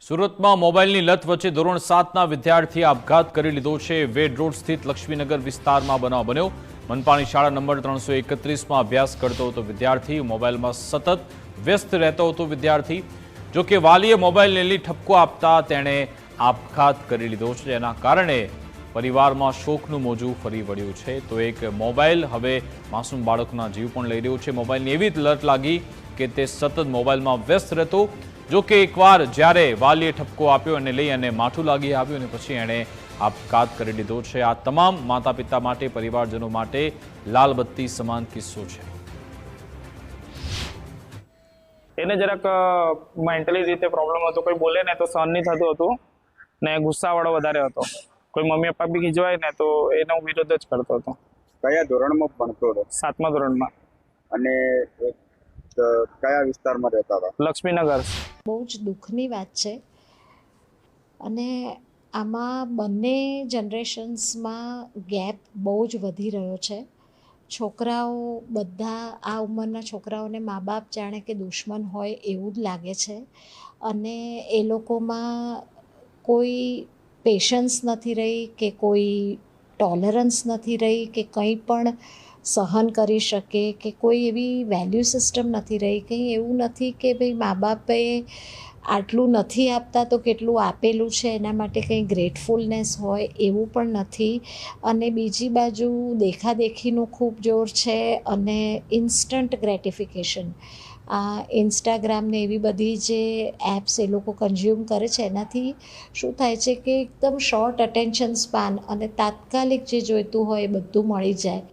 સુરતમાં મોબાઈલની લત વચ્ચે ધોરણ 7ના વિદ્યાર્થીએ આપઘાત કરી લીધો છે। વેડ રોડ સ્થિત લક્ષ્મીનગર વિસ્તારમાં બનાવ બન્યો। મનપાની શાળા નંબર 331માં અભ્યાસ કરતો હતો વિદ્યાર્થી। મોબાઈલમાં સતત વ્યસ્ત રહેતો હતો વિદ્યાર્થી। જો કે વાલીએ મોબાઈલને લઈ ઠપકો આપતા તેણે આપઘાત કરી લીધો છે, જેના કારણે પરિવારમાં શોકનું મોજું ફરી વળ્યું છે। તો એક મોબાઈલ હવે માસૂમ બાળકના જીવ પણ લઈ રહ્યો છે। મોબાઈલની એવી લત લાગી કે તે સતત મોબાઈલમાં વ્યસ્ત રહેતો। જો કે એકવાર જ્યારે વાલીએ ઠપકો આપ્યો અને લઈ અને માથું લાગી આવ્યું અને પછી એણે આપઘાત કરી લીધો છે। આ તમામ માતા પિતા માટે, પરિવારજનો માટે લાલબત્તી સમાન કિસ્સો છે। એને જરાક મેન્ટલી રીતે પ્રોબ્લેમ હતો, કોઈ બોલે ને તો સહન નહીં થતું હતું ને ગુસ્સાવાળો વધારે હતો। કોઈ મમ્મી પપ્પા બી ખીજવાય ને તો એનો વિરોધ જ કરતો હતો। કયા ધોરણમાં ભણતો હતો? 7મા ધોરણમાં। અને કયા વિસ્તારમાં રહેતા હતા? લક્ષ્મીનગર। બહુ જ દુઃખની વાત છે અને આમાં બંને જનરેશન્સમાં ગેપ બહુ જ વધી રહ્યો છે। છોકરાઓ બધા આ ઉંમરના છોકરાઓને મા બાપ જાણે કે દુશ્મન હોય એવું જ લાગે છે અને એ લોકોમાં કોઈ પેશન્સ નથી રહી કે કોઈ ટોલરન્સ નથી રહી કે કંઈ પણ સહન કરી શકે કે કોઈ એવી વેલ્યુ સિસ્ટમ નથી રહી। કંઈ એવું નથી કે ભાઈ મા બાપે આટલું નથી આપતા તો કેટલું આપેલું છે એના માટે કંઈ ગ્રેટફુલનેસ હોય એવું પણ નથી। અને બીજી બાજુ દેખાદેખીનું ખૂબ જોર છે અને ઇન્સ્ટન્ટ ગ્રેટિફિકેશન, આ ઇન્સ્ટાગ્રામને એવી બધી જે એપ્સ એ લોકો કન્ઝ્યુમ કરે છે એનાથી શું થાય છે કે એકદમ શોર્ટ અટેન્શન સ્પાન અને તાત્કાલિક જે જોઈતું હોય એ બધું મળી જાય।